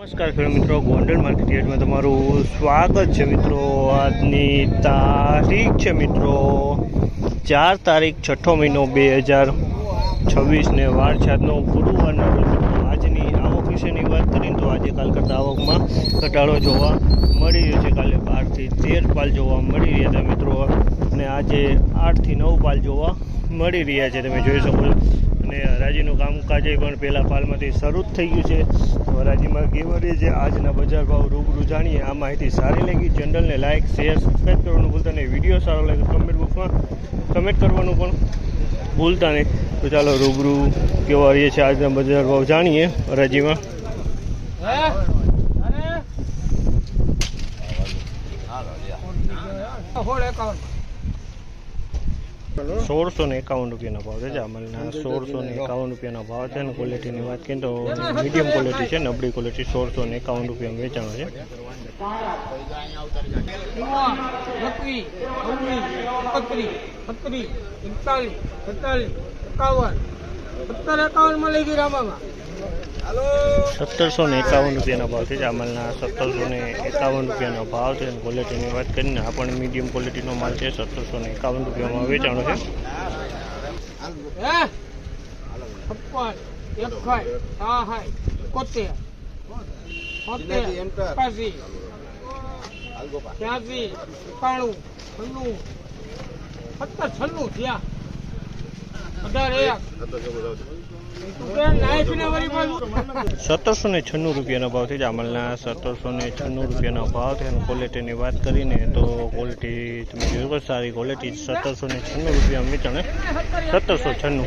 નમસ્કાર ખેડૂત મિત્રો, ગોંડલ માર્કેટ યાર્ડમાં તમારું સ્વાગત છે મિત્રો। આજની તારીખ છે મિત્રો 4 તારીખ 6ઠો મહિનો 2026 ને વાર છે આજનો ગુરુવારના રોજ। આજની આવક વિશેની વાત કરીએ તો આજે કાલ કરતાં આવકમાં ઘટાડો જોવા મળી રહ્યો છે। કાલે 12 થી 13 પાલ જોવા મળી રહ્યા હતા મિત્રો, અને આજે 8 થી 9 પાલ જોવા મળી રહ્યા છે, તમે જોઈ શકો છો। અને હરાજીનું કામકાજ પણ પહેલાં પાલમાંથી શરૂ જ થઈ ગયું છે। હરાજીમાં કેવા રહે છે આજના બજાર ભાવ રૂબરૂ જાણીએ। આ માહિતી સારી લાગી ચેનલને લાઇક શેર સબસ્ક્રાઈબ કરવાનું ભૂલતા નહીં। વિડીયો સારો લાગે કમેન્ટ બોક્સમાં કમેન્ટ કરવાનું પણ ભૂલતા નહીં। તો ચાલો રૂબરૂ કેવા રહે છે આજના બજાર ભાવ જાણીએ હરાજીમાં। 1651 રૂપિયાનો ભાવ છે। જામલના 1651 રૂપિયાનો ભાવ છે, અને ક્વોલિટીની વાત કરીએ તો મીડિયમ ક્વોલિટી છે, નબળી ક્વોલિટી 1651 રૂપિયામાં વેચાણો છે। 1751 રૂપિયાનો ભાવ છે। જામલના 1751 રૂપિયાનો ભાવ છે, અને ક્વોલિટીની વાત કરીને આ પણ મીડિયમ ક્વોલિટીનો માલ છે। 1751 રૂપિયામાં વેચાણો છે। 1796 રૂપિયાનો ભાવ છે। જામલના 1796 રૂપિયાનો ભાવ છે, અને ક્વોલિટીની વાત કરીને તો ક્વોલિટી તમે જોયું સારી ક્વોલિટી 1796 રૂપિયા વેચાણ 1796।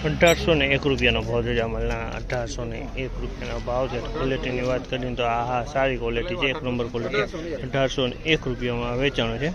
₹1801 રૂપિયાનો ભાવ છે। જામલના 1801 રૂપિયાનો ભાવ છે। ક્વોલિટીની વાત કરીએ તો આ સારી ક્વોલિટી છે, 1 નંબર ક્વોલિટી 1801 રૂપિયામાં વેચાણો છે।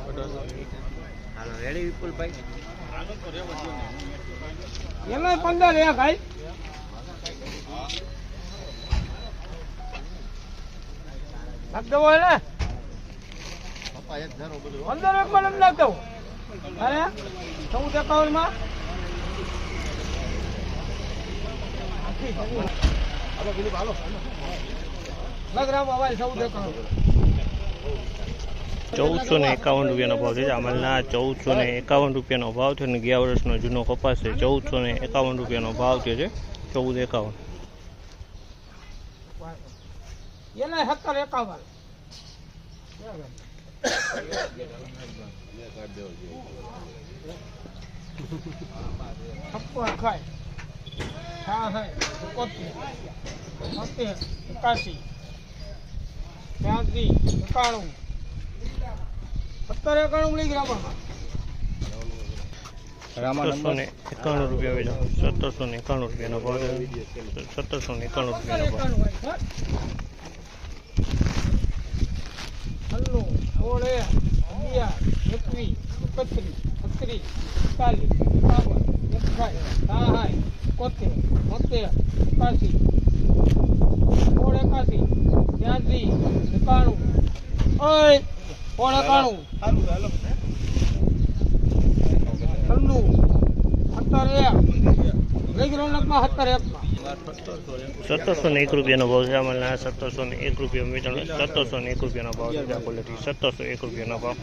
1451 રૂપિયાનો ભાવ છે। જામલના 1451 રૂપિયાનો ભાવ છે, અને ગયા વર્ષનો જૂનો કપાસ છે। 1451 રૂપિયાનો ભાવ છે। 1451 1791 રૂપિયા વેચાણ 1791 રૂપિયાનો ભાવ છે। 1791 રૂપિયાનો ભાવ। 1701 રૂપિયાનો ભાવ છે। જામલના 1701 રૂપિયા વેચાણ 1701 રૂપિયાનો ભાવ છે। ક્વોલિટી 1701 રૂપિયાનો ભાવ।